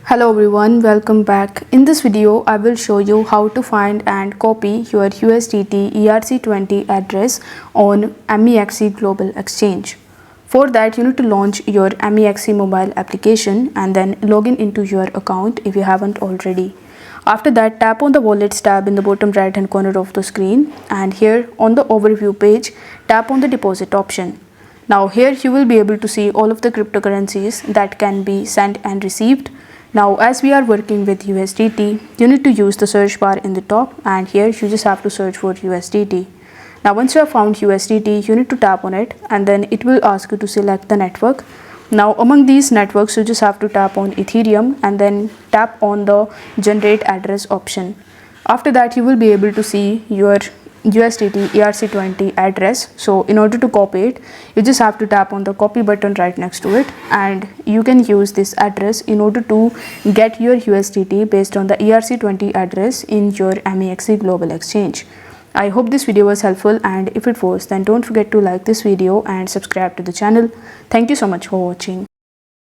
Hello everyone, welcome back. In this video, I will show you how to find and copy your USDT ERC20 address on MEXC Global Exchange. For that, you need to launch your MEXC mobile application and then log into your account if you haven't already. After that, tap on the Wallets tab in the bottom right hand corner of the screen, and here on the overview page, tap on the deposit option. Now here you will be able to see all of the cryptocurrencies that can be sent and received. Now as we are working with USDT, you need to use the search bar in the top, and here you just have to search for USDT. Now once you have found USDT, you need to tap on it and then it will ask you to select the network. Now among these networks, you just have to tap on Ethereum and then tap on the generate address option. After that, you will be able to see your USDT ERC20 address. So in order to copy it, you just have to tap on the copy button right next to it, and you can use this address in order to get your USDT based on the ERC20 address in your MEXC Global Exchange. I hope this video was helpful, and if it was, then don't forget to like this video and subscribe to the channel. Thank you so much for watching.